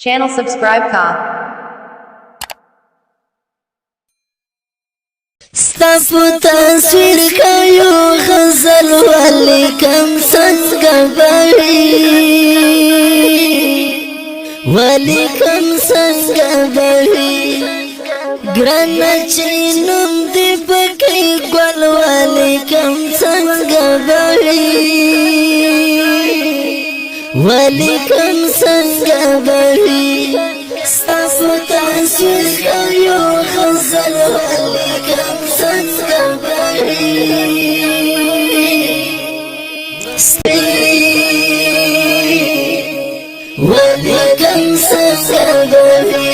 Channel subscribe ka. ستاسو تصویر کایو غزل ولیکم څنګه بوي ولیکم څنګه بوي ګران چې نوم دې پکې ګل ولیکم څنګه بوي ولیکم څنګه بوي ستاسو تصویر کایو غزل ولیکم څنګه بوي ولیکم څنګه بوي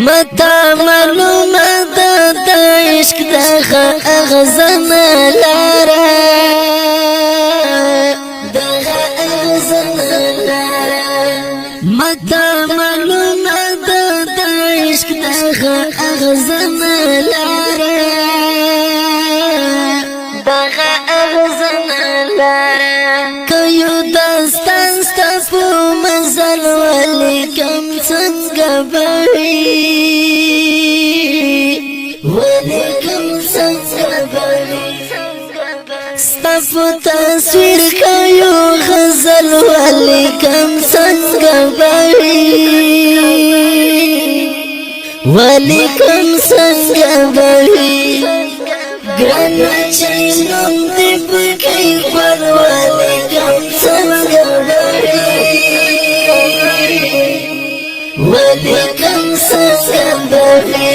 متا معلومه ده د عشق دغه اغزنه لاره متا معلومه ده د عشق دغه اغزنه لاره دغه اغزنه لاره که یو داستان ستا په مزل ولیکم څنګه بوي ولیکم څنګه بوي ستا په تصویر کایو غزل ولیکم څنګه بوي ولیکم څنګه بوي ګران چې نوم دې پکې ګل ولیکم څنګه بوي ولیکم څنګه بوي